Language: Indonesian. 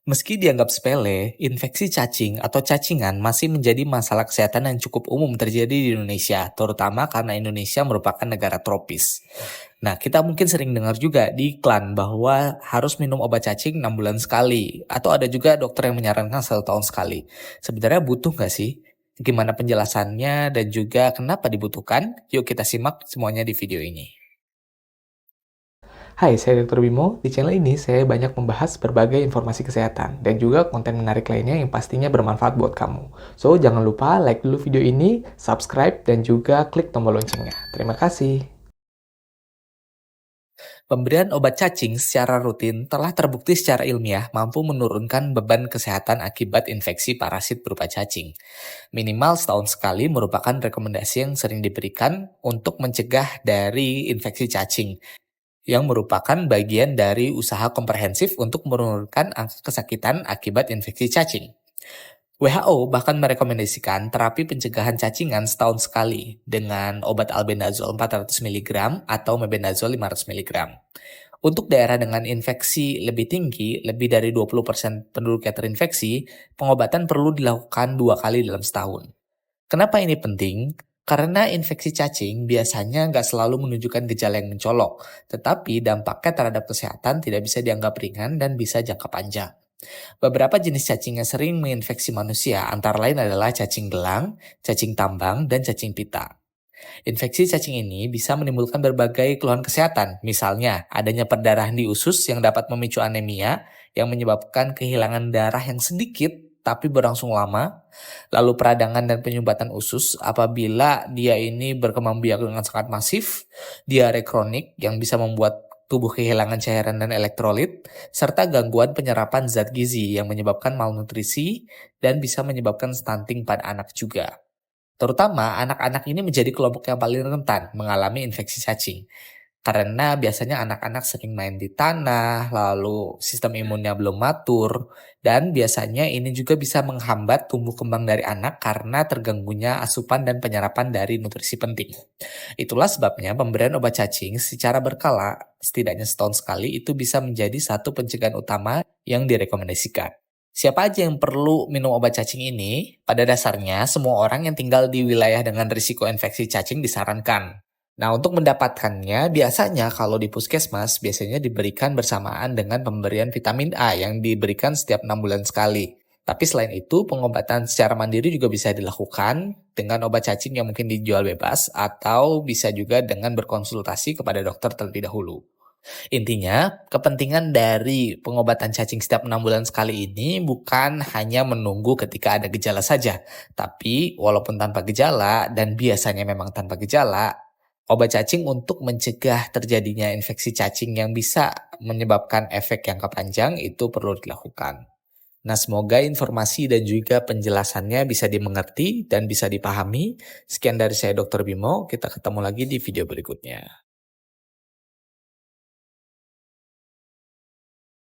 Meski dianggap sepele, infeksi cacing atau cacingan masih menjadi masalah kesehatan yang cukup umum terjadi di Indonesia, terutama karena Indonesia merupakan negara tropis. Nah, kita mungkin sering dengar juga di iklan bahwa harus minum obat cacing 6 bulan sekali, atau ada juga dokter yang menyarankan 1 tahun sekali. Sebenarnya butuh nggak sih? Gimana penjelasannya dan juga kenapa dibutuhkan? Yuk kita simak semuanya di video ini. Hai, saya Dr. Bimo. Di channel ini saya banyak membahas berbagai informasi kesehatan dan juga konten menarik lainnya yang pastinya bermanfaat buat kamu. So, jangan lupa like dulu video ini, subscribe, dan juga klik tombol loncengnya. Terima kasih. Pemberian obat cacing secara rutin telah terbukti secara ilmiah mampu menurunkan beban kesehatan akibat infeksi parasit berupa cacing. Minimal setahun sekali merupakan rekomendasi yang sering diberikan untuk mencegah dari infeksi cacing, yang merupakan bagian dari usaha komprehensif untuk menurunkan angka kesakitan akibat infeksi cacing. WHO bahkan merekomendasikan terapi pencegahan cacingan setahun sekali dengan obat albendazol 400 mg atau mebendazol 500 mg. Untuk daerah dengan infeksi lebih tinggi, lebih dari 20% penduduk yang terinfeksi, pengobatan perlu dilakukan 2 kali dalam setahun. Kenapa ini penting? Karena infeksi cacing biasanya nggak selalu menunjukkan gejala yang mencolok, tetapi dampaknya terhadap kesehatan tidak bisa dianggap ringan dan bisa jangka panjang. Beberapa jenis cacing yang sering menginfeksi manusia antara lain adalah cacing gelang, cacing tambang, dan cacing pita. Infeksi cacing ini bisa menimbulkan berbagai keluhan kesehatan, misalnya adanya perdarahan di usus yang dapat memicu anemia yang menyebabkan kehilangan darah yang sedikit tapi berlangsung lama, lalu peradangan dan penyumbatan usus apabila dia ini berkembang biak dengan sangat masif, diare kronik yang bisa membuat tubuh kehilangan cairan dan elektrolit, serta gangguan penyerapan zat gizi yang menyebabkan malnutrisi dan bisa menyebabkan stunting pada anak juga. Terutama anak-anak ini menjadi kelompok yang paling rentan mengalami infeksi cacing. Karena biasanya anak-anak sering main di tanah, lalu sistem imunnya belum matur, dan biasanya ini juga bisa menghambat tumbuh kembang dari anak karena terganggunya asupan dan penyerapan dari nutrisi penting. Itulah sebabnya pemberian obat cacing secara berkala, setidaknya setahun sekali, itu bisa menjadi satu pencegahan utama yang direkomendasikan. Siapa aja yang perlu minum obat cacing ini? Pada dasarnya, semua orang yang tinggal di wilayah dengan risiko infeksi cacing disarankan. Nah, untuk mendapatkannya, biasanya kalau di puskesmas, biasanya diberikan bersamaan dengan pemberian vitamin A yang diberikan setiap 6 bulan sekali. Tapi selain itu, pengobatan secara mandiri juga bisa dilakukan dengan obat cacing yang mungkin dijual bebas atau bisa juga dengan berkonsultasi kepada dokter terlebih dahulu. Intinya, kepentingan dari pengobatan cacing setiap 6 bulan sekali ini bukan hanya menunggu ketika ada gejala saja, tapi walaupun tanpa gejala dan biasanya memang tanpa gejala, obat cacing untuk mencegah terjadinya infeksi cacing yang bisa menyebabkan efek jangka panjang itu perlu dilakukan. Nah, semoga informasi dan juga penjelasannya bisa dimengerti dan bisa dipahami. Sekian dari saya Dr. Bimo, kita ketemu lagi di video berikutnya.